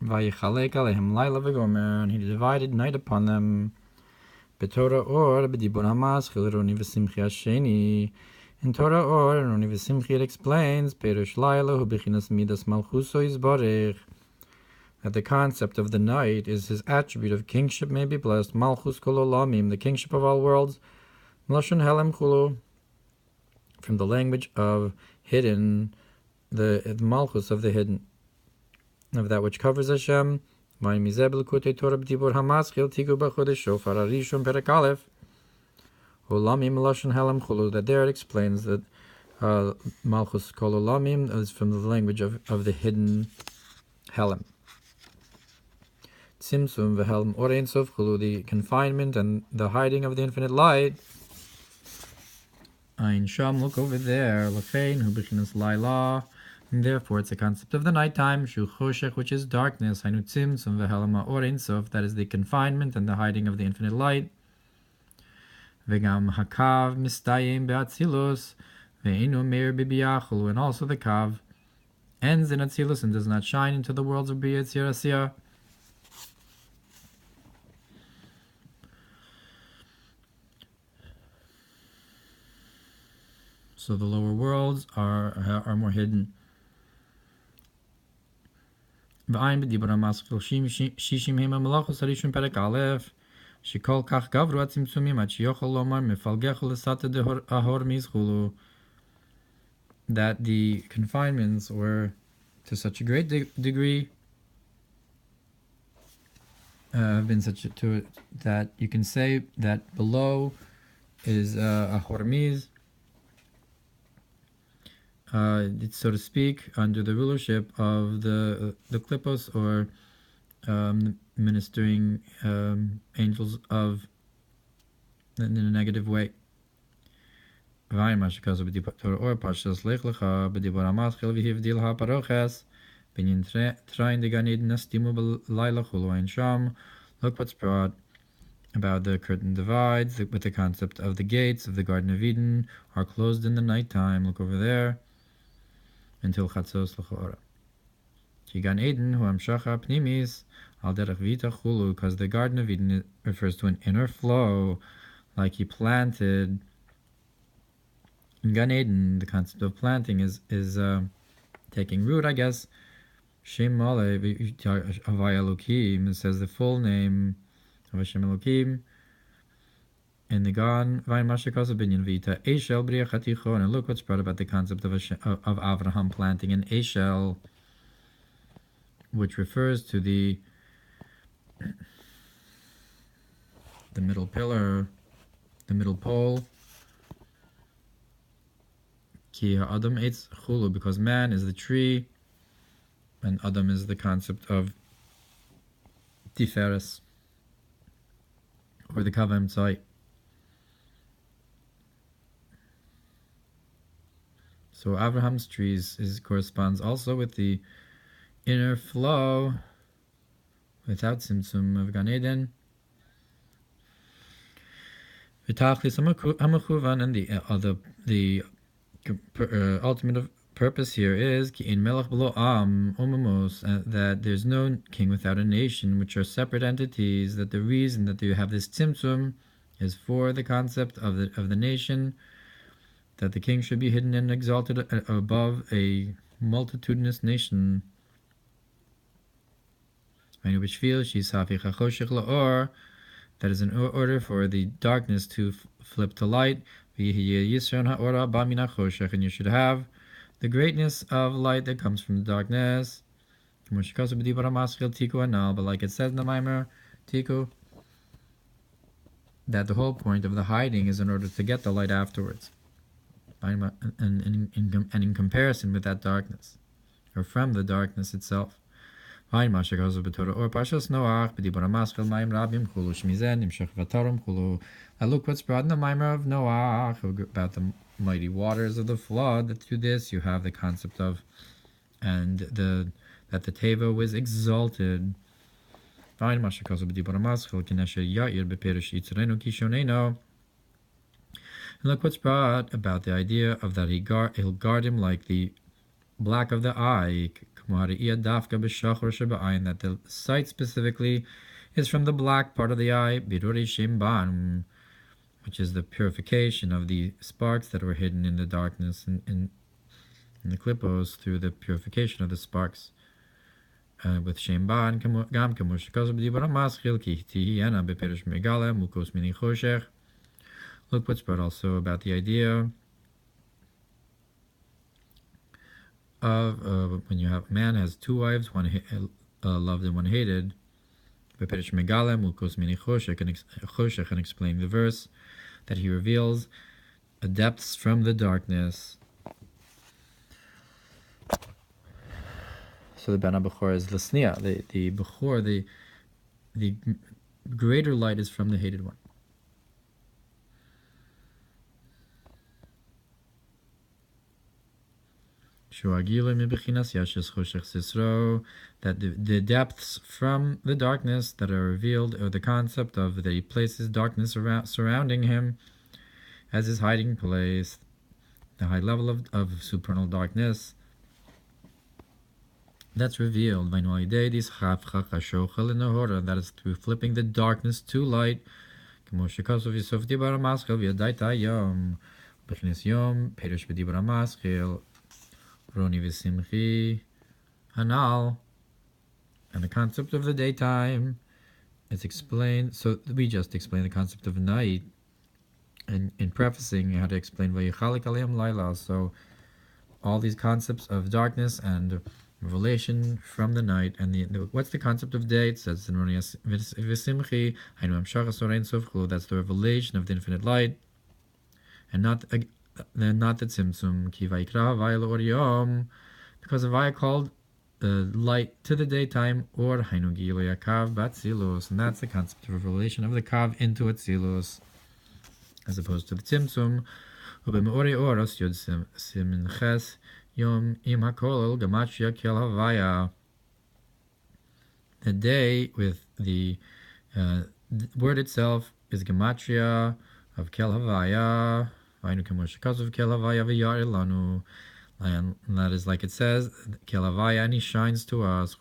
Vayichalek Aleyhem Leila Mamer, and he divided night upon them. Torah Ohr Bedibur Hamaschil Roni V'Simchi Hasheni. In Torah Ohr Roni V'Simchi it explains Perush Layla Hu Bechinas Midas Malchuso Yisbarich, that the concept of the night is his attribute of kingship may be blessed. Malchus Kol Olamim, the kingship of all worlds. Mlashon Helem Chulu, from the language of hidden, the Malchus of the hidden, of that which covers Hashem. That there it explains that Malchus Kol Olamim is from the language of the hidden Helem. Tzimtzum v'helm Ohr Ein Sof Chulu, the confinement and the hiding of the infinite light. Ein Sham, look over there. Lefein hu b'chinas Layla. And therefore, it's a concept of the nighttime, Shu Choshech, which is darkness, Hainu Tzimtzum v'helm Ohr Ein Sof, that is the confinement and the hiding of the infinite light. V'gam hakav mistayim be'atzilus, ve'inu meir b'biyachulu, and also the kav ends in Atzilus and does not shine into the worlds of Bria Tzir Asiyah. So the lower worlds are more hidden. V'ayin b'dibur hamaschil shishim hema melachos harishon perek aleph shekol kach gavru atzimtzumim ad sheyochol lomar mefalgechu l'sata ahor mizchulu, that the confinements were to such a great degree, have been such that you can say that below is a hormiz, it's, so to speak, under the rulership of the klipos, or ministering angels of, in a negative way. Parshas Lech Lecha b'dibur hamaschil v'hivdil ha'paroches binyan train de gan eden astimu b'layla chulu ein sham. Look what's brought about the curtain divides with the concept of the gates of the Garden of Eden are closed in the nighttime. Look over there. Until chatzos l'chora. Ki gan eden hu amshacha pnimis al derech vita chulu, because the Garden of Eden refers to an inner flow, like he planted. In Gan Eden, the concept of planting is taking root, I guess. Shem Male Havai Elokim, it says the full name of Hashem Elokim. In the Gan, Vayin Mashakos Binyan Vita, Eshel Bria Chatichon, and look what's brought about the concept of Avraham planting an Eshel, which refers to the middle pillar, the middle pole. Ki Adam Eitz Chulu, because man is the tree, and Adam is the concept of Tiferes, or the Kavem Tzai. So Abraham's trees corresponds also with the inner flow, without Tzimtzum, of Gan Eden. V'tachlis hamachuvan, and the ultimate purpose here is ki in melech b'lo am umamos, that there's no king without a nation, which are separate entities. That the reason that you have this tzimtzum is for the concept of the nation, that the king should be hidden and exalted above a multitudinous nation. That is in order for the darkness to flip to light. And you should have the greatness of light that comes from the darkness. But like it says in the Mamer, Tiku, that the whole point of the hiding is in order to get the light afterwards. And in comparison with that darkness, or from the darkness itself. Or Parshas look what's brought in the Mamer of Noach about the mighty waters of the flood. That through this you have the concept of, and that the Teva was exalted. And look what's brought about the idea of that he'll guard him like the black of the eye, that the sight specifically is from the black part of the eye, which is the purification of the sparks that were hidden in the darkness in the clippos through the purification of the sparks. With Shem Ban, Gam Kamushikos B'Dibur HaMaschil, Ki Tihiyena B'Perish Megale, Mukos Mini Choshech. Look what's brought also about the idea of when you have man has two wives, one loved and one hated. B'Perish Megale, Mukos Mini Choshech, and explaining the verse that he reveals depths from the darkness. So the Ben HaBechor is L'snia, the Bechor, the greater light is from the hated one. That the depths from the darkness that are revealed, or the concept of that he places darkness surrounding him as his hiding place, the high level of supernal darkness that's revealed. That is through flipping the darkness to light. And the concept of the daytime is explained. So we just explained the concept of night in prefacing how to explain Vayichalek, Aleyhem, Layla. So all these concepts of darkness and revelation from the night, and what's the concept of day? It says in that's the revelation of the infinite light, and not the tzimtzum. Because of Vaya called light to the daytime, or and that's the concept of revelation of the kav into atzilus, as opposed to the tzimtzum. Yom im hakolel gematria kel havaya. The day with the word itself is gematria of kel havaya. Vainu kemoshikaz of kel havaya v'yar lanu. And that is like it says, kel havaya, and he shines to us.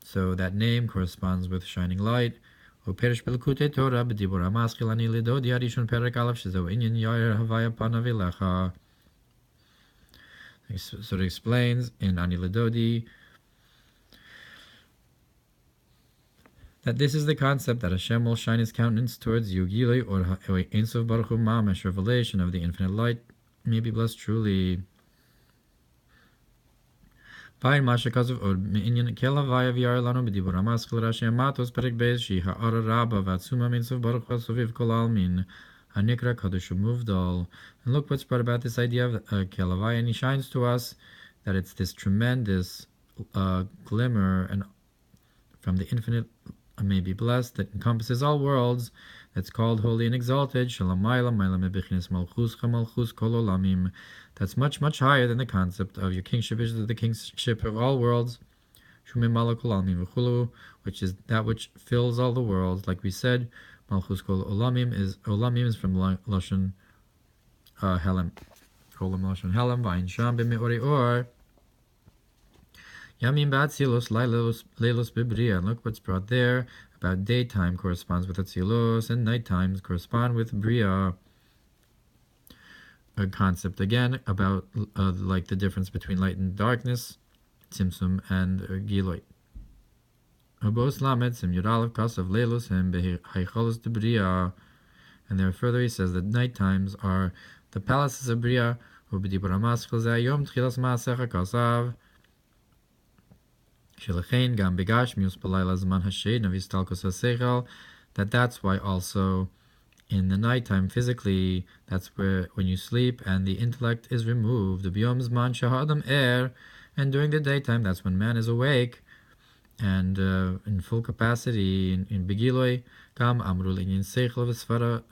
So that name corresponds with shining light. Uperish belkute Torah b'dibur hamaschil ani lidodi arishon perek alav shezo inyan yar havaya pana v'lecha. So it explains in Ani Ledodi that this is the concept that Hashem will shine His countenance towards you, Gilei or Ein Sof Baruch Hu Mamesh, revelation of the infinite light, may be blessed truly. Vayin Mashakazav or Me'inyan Kel Havaya V'yar Lanu B'dibur HaMaschil Rashi Amatos Perek Beis Shi Ha'ara Rabba V'atzuma Ein Sof Baruch Hu Soviv Kol Almin. Hanikra Kadosh Muvdal. And look what's brought about this idea of Kelavai, and he shines to us that it's this tremendous glimmer and from the infinite may be blessed that encompasses all worlds, that's called holy and exalted. Shalamayla Mayla Mebichinis Malchus Chamalchus Kol Olamim. That's much, much higher than the concept of your kingship is the kingship of all worlds. Shumim Malakul Almim V'chulu, which is that which fills all the worlds, like we said. Malchus Kol Olamim is from Lashon Helem. Kolam Lashon Helem. Vayin Sham b'me'ori or Yamim b'atzilos Leilos b'bria. And look what's brought there about daytime corresponds with atzilos, and night times correspond with bria. A concept again about like the difference between light and darkness, tzimtzum and giloy. Abos lamed sim yudalev kasav leilos hem behicholos de bria. And there further he says that night times are the palaces of bria. Ubedibur hamaschil zayom tchilas maasecha kasav. Shelechein gam begash mius palayla zman hashed navistalkos hasechel. That's why also in the nighttime physically, that's where when you sleep and the intellect is removed. B'yom zman shahadam er. And during the daytime, that's when man is awake and in full capacity in Begiloi. Kam amru linyin seichel v'svara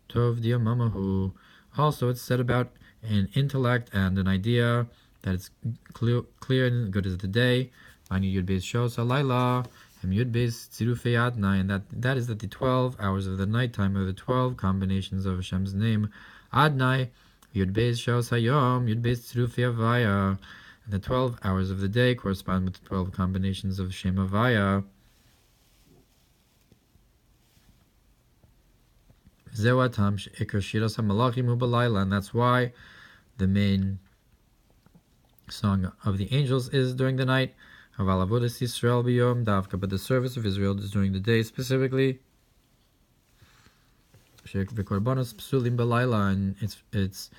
tov diamamahu. Also, it's said about an intellect and an idea that it's clear and good as the day. Ani yud beis shos halayla, and yud beis tzirufei adnai, and that is that the 12 hours of the nighttime are the 12 combinations of Hashem's name. Adnai, yud beis shos hayom, yud beis tzirufei avaya. The 12 hours of the day correspond with the 12 combinations of Shem Havaya. And that's why the main song of the angels is during the night. But the service of Israel is during the day specifically. And it's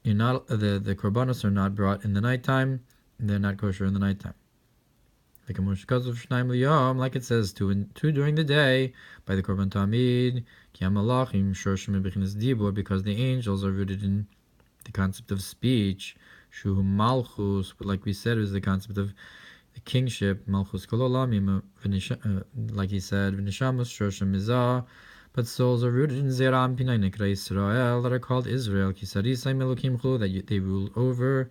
you're not the korbanos are not brought in the nighttime. They're not kosher in the nighttime. Like it says, two during the day by the korban tamid, because the angels are rooted in the concept of speech. Shu malchus, like we said, is the concept of the kingship. Malchus kololamim, like he said, v'nishamus shoshim mizah. But souls are rooted in Zeram Pinay Nikra Israel, that are called Israel. Kisarisai Melokim Chu, that they rule over,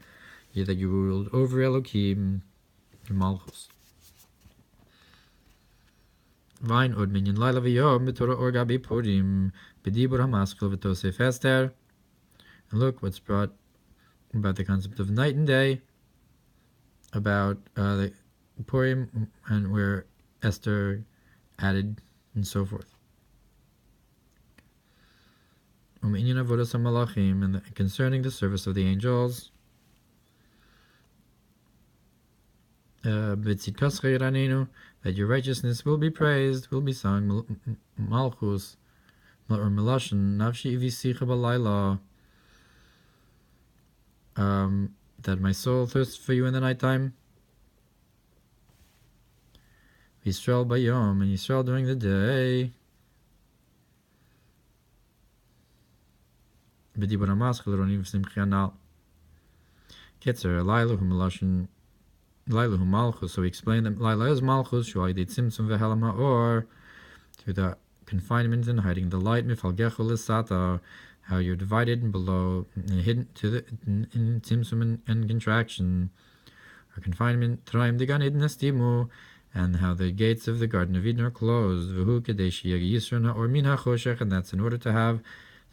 that you ruled over Elokim, Malchus. Vine od minyan Laila v'yom b'Torah or gabi Purim b'dibur hamaskil v'tosef Esther. And look what's brought about the concept of night and day, about the Purim, and where Esther added, and so forth. And concerning the service of the angels, that your righteousness will be praised, will be sung, malchus, or melashin, nafshi ivisicha b'layla, that my soul thirsts for you in the nighttime. Yisrael bayom, and Yisrael during the day. B'dibur hamaskil ronim v'simchianal. Ketzer, Layla hu melashin, Layla hu malchus. So we explained that Layla is malchus, shu'ay did tzimtzum v'helam ha'or, through the confinement and hiding the light, mifalgechu l'sata, how you're divided and below, and hidden to the in tzimtzum and contraction, or confinement, traim digan id nestimu, and how the gates of the Garden of Eden are closed, v'hu kadesh yisron ha'or min ha'choshech, and that's in order to have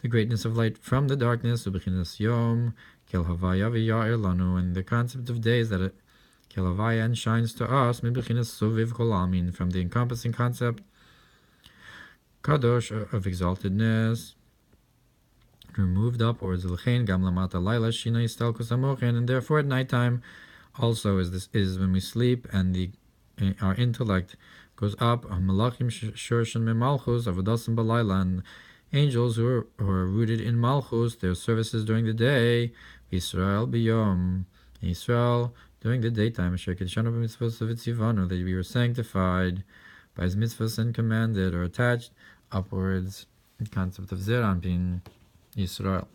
the greatness of light from the darkness, u'bechinas yom, kel havaya v'ya'ir lanu, and the concept of days that it kel havaya and shines to us, mi'bechinas soviv kolamin, from the encompassing concept, kadosh, of exaltedness, removed upwards, l'chein gam lamata layla shina yistalkus hamochen, and therefore at nighttime also is when we sleep, and our intellect goes up, malachim shorshan memalchus avodasim b'layla, and angels who are rooted in malchus, their services during the day, Yisrael biyom, Yisrael during the daytime, that we were sanctified by his mitzvahs and commanded or attached upwards, the concept of Zeranpin, Yisrael.